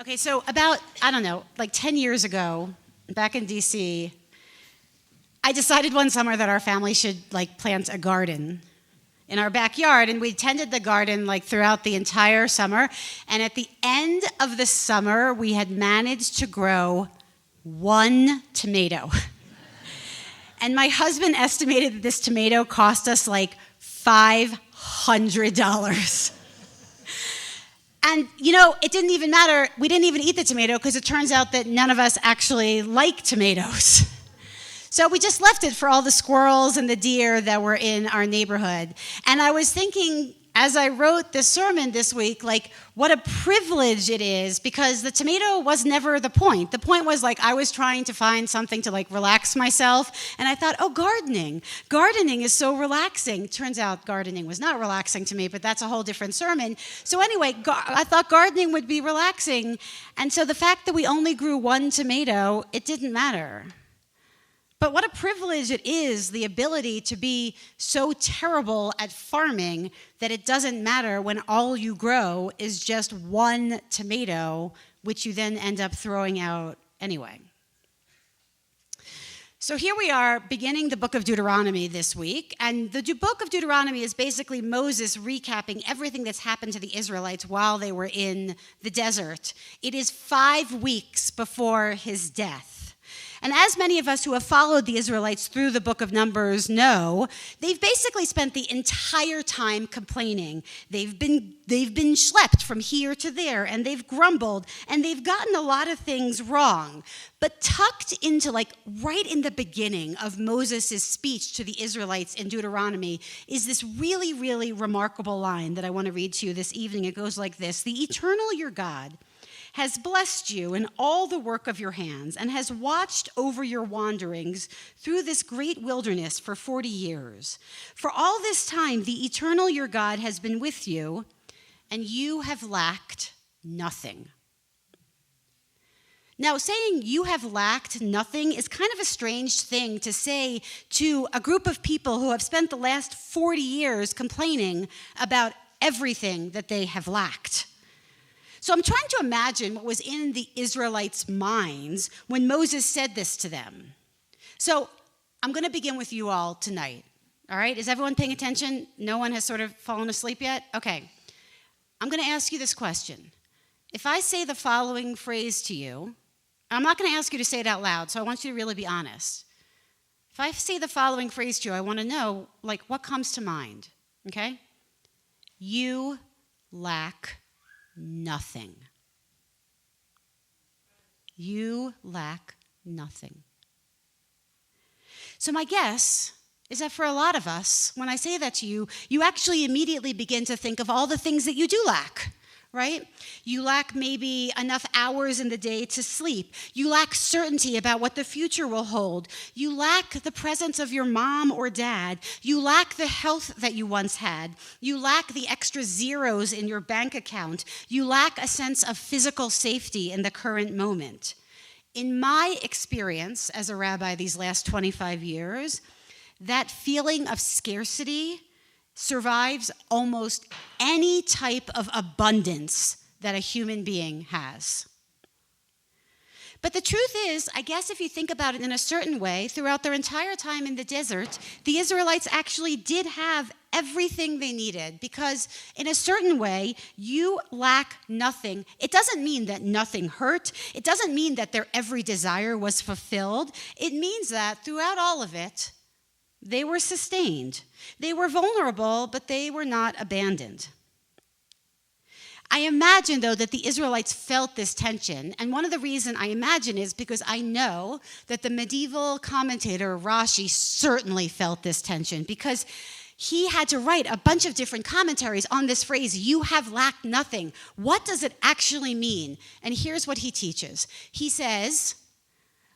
Okay, so about, I don't know, like 10 years ago, back in DC, I decided one summer that our family should plant a garden in our backyard, and we tended the garden throughout the entire summer. And at the end of the summer, we had managed to grow one tomato. And my husband estimated that this tomato cost us $500. And, it didn't even matter. We didn't even eat the tomato because it turns out that none of us actually like tomatoes. So we just left it for all the squirrels and the deer that were in our neighborhood. And I was thinking, as I wrote this sermon this week, what a privilege it is, because the tomato was never the point. The point was I was trying to find something to relax myself, and I thought, gardening. Gardening is so relaxing. Turns out gardening was not relaxing to me, but that's a whole different sermon. So anyway, I thought gardening would be relaxing, and so the fact that we only grew one tomato, it didn't matter. But what a privilege it is, the ability to be so terrible at farming that it doesn't matter when all you grow is just one tomato, which you then end up throwing out anyway. So here we are beginning the book of Deuteronomy this week, and the book of Deuteronomy is basically Moses recapping everything that's happened to the Israelites while they were in the desert. It is 5 weeks before his death. And as many of us who have followed the Israelites through the book of Numbers know, they've basically spent the entire time complaining. They've been schlepped from here to there, and they've grumbled, and they've gotten a lot of things wrong. But tucked into right in the beginning of Moses' speech to the Israelites in Deuteronomy is this really, really remarkable line that I want to read to you this evening. It goes like this: "The eternal your God has blessed you in all the work of your hands and has watched over your wanderings through this great wilderness for 40 years. For all this time, the eternal your God has been with you, and you have lacked nothing." Now, saying you have lacked nothing is kind of a strange thing to say to a group of people who have spent the last 40 years complaining about everything that they have lacked. So I'm trying to imagine what was in the Israelites' minds when Moses said this to them. So I'm going to begin with you all tonight. All right? Is everyone paying attention? No one has sort of fallen asleep yet? Okay. I'm going to ask you this question. If I say the following phrase to you, I'm not going to ask you to say it out loud, so I want you to really be honest. If I say the following phrase to you, I want to know, what comes to mind, okay? You lack nothing. You lack nothing. So my guess is that for a lot of us, when I say that to you, you actually immediately begin to think of all the things that you do lack, right? You lack maybe enough hours in the day to sleep. You lack certainty about what the future will hold. You lack the presence of your mom or dad. You lack the health that you once had. You lack the extra zeros in your bank account. You lack a sense of physical safety in the current moment. In my experience as a rabbi these last 25 years, that feeling of scarcity survives almost any type of abundance that a human being has. But the truth is, I guess if you think about it in a certain way, throughout their entire time in the desert, the Israelites actually did have everything they needed, because in a certain way, you lack nothing. It doesn't mean that nothing hurt. It doesn't mean that their every desire was fulfilled. It means that throughout all of it, they were sustained. They were vulnerable, but they were not abandoned. I imagine, though, that the Israelites felt this tension, and one of the reasons I imagine is because I know that the medieval commentator Rashi certainly felt this tension, because he had to write a bunch of different commentaries on this phrase, "you have lacked nothing." What does it actually mean? And here's what he teaches. He says,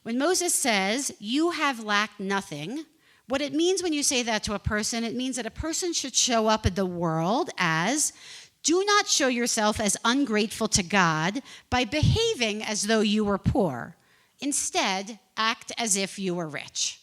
when Moses says, "you have lacked nothing," what it means when you say that to a person, it means that a person should show up in the world as, do not show yourself as ungrateful to God by behaving as though you were poor. Instead, act as if you were rich.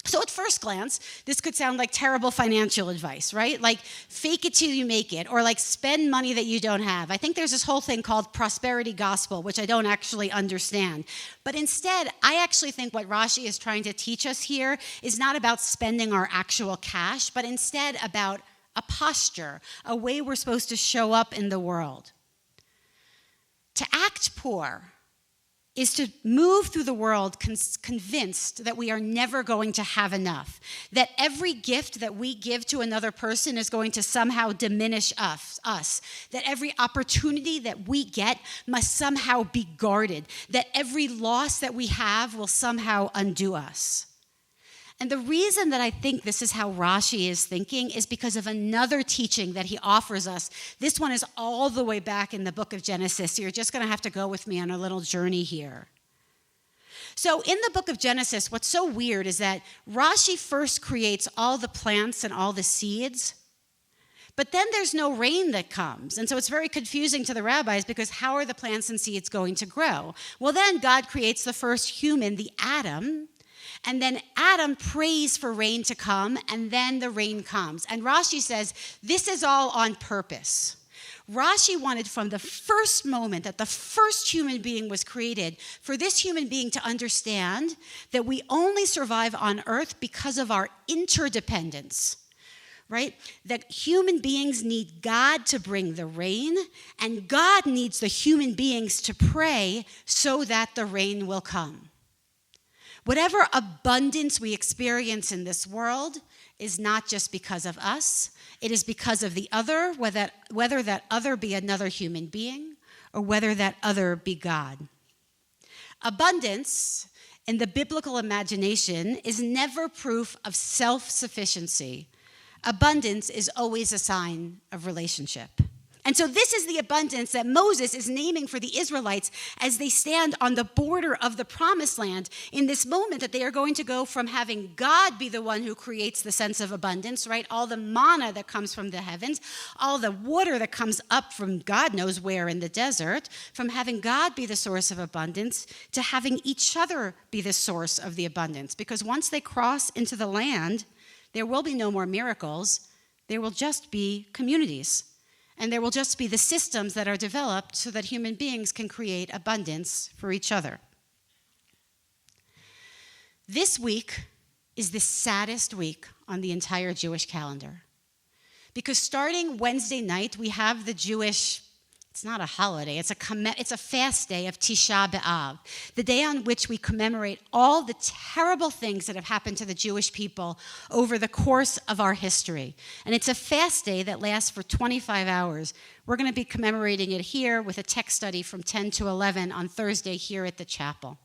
So at first glance, this could sound like terrible financial advice, right? Like fake it till you make it, or like spend money that you don't have. I think there's this whole thing called prosperity gospel, which I don't actually understand. But instead, I actually think what Rashi is trying to teach us here is not about spending our actual cash, but instead about a posture, a way we're supposed to show up in the world. To act poor is to move through the world convinced that we are never going to have enough, that every gift that we give to another person is going to somehow diminish us, that every opportunity that we get must somehow be guarded, that every loss that we have will somehow undo us. And the reason that I think this is how Rashi is thinking is because of another teaching that he offers us. This one is all the way back in the book of Genesis, so you're just going to have to go with me on a little journey here. So in the book of Genesis, what's so weird is that Rashi first creates all the plants and all the seeds, but then there's no rain that comes. And so it's very confusing to the rabbis because how are the plants and seeds going to grow? Well, then God creates the first human, the Adam. And then Adam prays for rain to come, and then the rain comes. And Rashi says, this is all on purpose. Rashi wanted from the first moment that the first human being was created, for this human being to understand that we only survive on earth because of our interdependence, right? That human beings need God to bring the rain, and God needs the human beings to pray so that the rain will come. Whatever abundance we experience in this world is not just because of us. It is because of the other, whether that other be another human being or whether that other be God. Abundance in the biblical imagination is never proof of self-sufficiency. Abundance is always a sign of relationship. And so this is the abundance that Moses is naming for the Israelites as they stand on the border of the promised land in this moment that they are going to go from having God be the one who creates the sense of abundance, right? All the manna that comes from the heavens, all the water that comes up from God knows where in the desert, from having God be the source of abundance to having each other be the source of the abundance. Because once they cross into the land, there will be no more miracles. There will just be communities. And there will just be the systems that are developed so that human beings can create abundance for each other. This week is the saddest week on the entire Jewish calendar. Because starting Wednesday night, we have the Jewish, it's not a holiday, it's a fast day of Tisha B'Av, the day on which we commemorate all the terrible things that have happened to the Jewish people over the course of our history. And it's a fast day that lasts for 25 hours. We're going to be commemorating it here with a text study from 10 to 11 on Thursday here at the chapel.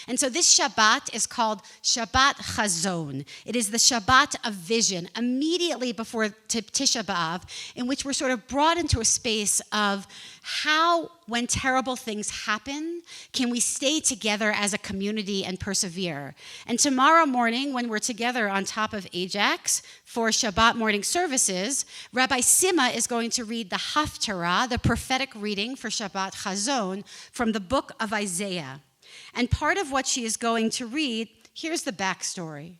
And so this Shabbat is called Shabbat Chazon. It is the Shabbat of vision, immediately before Tisha B'Av, in which we're sort of brought into a space of how, when terrible things happen, can we stay together as a community and persevere. And tomorrow morning, when we're together on top of AJC for Shabbat morning services, Rabbi Sima is going to read the Haftarah, the prophetic reading for Shabbat Chazon, from the book of Isaiah. And part of what she is going to read, here's the backstory.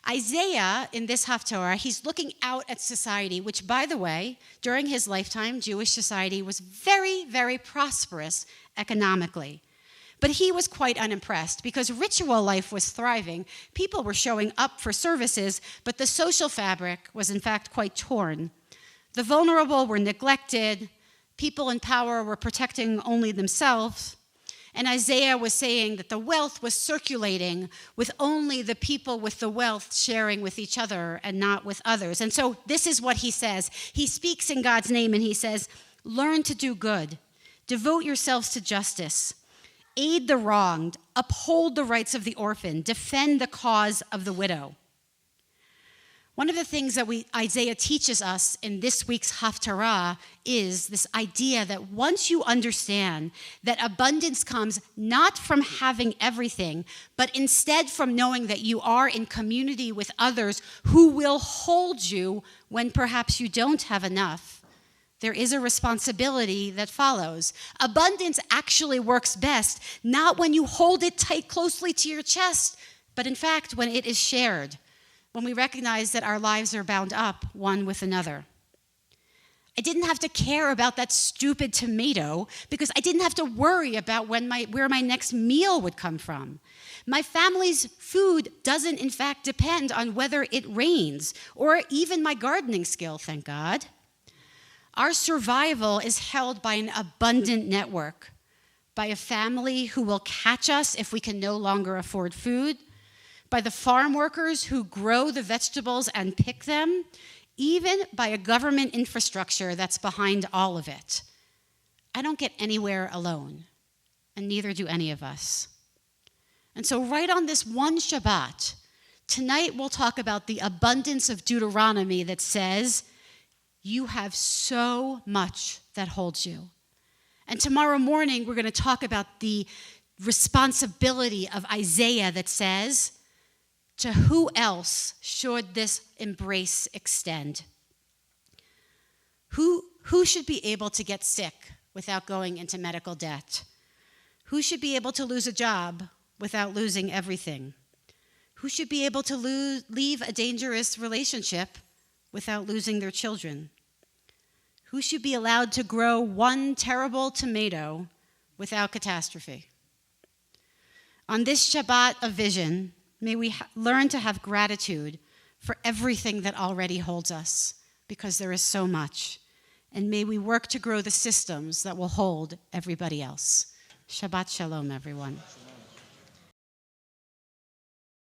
Isaiah, in this Haftarah, he's looking out at society, which, by the way, during his lifetime, Jewish society was very, very prosperous economically. But he was quite unimpressed because ritual life was thriving. People were showing up for services, but the social fabric was, in fact, quite torn. The vulnerable were neglected. People in power were protecting only themselves. And Isaiah was saying that the wealth was circulating with only the people with the wealth sharing with each other and not with others. And so this is what he says. He speaks in God's name and he says, learn to do good, devote yourselves to justice, aid the wronged, uphold the rights of the orphan, defend the cause of the widow. One of the things that Isaiah teaches us in this week's Haftarah is this idea that once you understand that abundance comes not from having everything, but instead from knowing that you are in community with others who will hold you when perhaps you don't have enough, there is a responsibility that follows. Abundance actually works best, not when you hold it tight closely to your chest, but in fact, when it is shared, when we recognize that our lives are bound up one with another. I didn't have to care about that stupid tomato because I didn't have to worry about where my next meal would come from. My family's food doesn't, in fact, depend on whether it rains or even my gardening skill, thank God. Our survival is held by an abundant network, by a family who will catch us if we can no longer afford food, by the farm workers who grow the vegetables and pick them, even by a government infrastructure that's behind all of it. I don't get anywhere alone, and neither do any of us. And so right on this one Shabbat, tonight we'll talk about the abundance of Deuteronomy that says, you have so much that holds you. And tomorrow morning, we're going to talk about the responsibility of Isaiah that says, to who else should this embrace extend? Who should be able to get sick without going into medical debt? Who should be able to lose a job without losing everything? Who should be able to leave a dangerous relationship without losing their children? Who should be allowed to grow one terrible tomato without catastrophe? On this Shabbat of vision, may we learn to have gratitude for everything that already holds us, because there is so much. And may we work to grow the systems that will hold everybody else. Shabbat shalom, everyone.